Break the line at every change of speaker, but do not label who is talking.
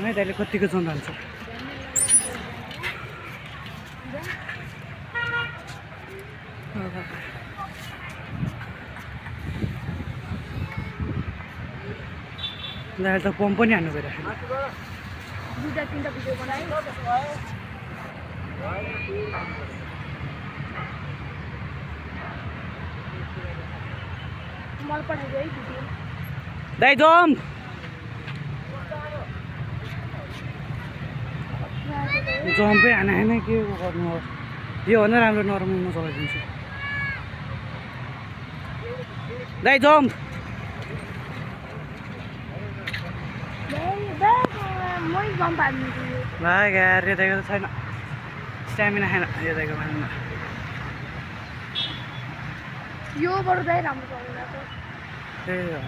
है दाइले कतिको जन हाल्छ दाइले त पम्प पनि हान्नु गइरहेको
दुईटा तीनटा भिडियो बनाए मलाई पठाइदियो है भिडियो
दाइ जम जम्पै हाने के गर्नु अब यो भन्दा राम्रो नर्मल म चलाइदिन्छु दाइ जम्प
मै जम्प हान्छु
ला यार यो दाइको त छैन स्ट्यामिना छैन यो दाइको मान्नु
यो बरु दाइ राम्रो चल्दैन
त्यही हो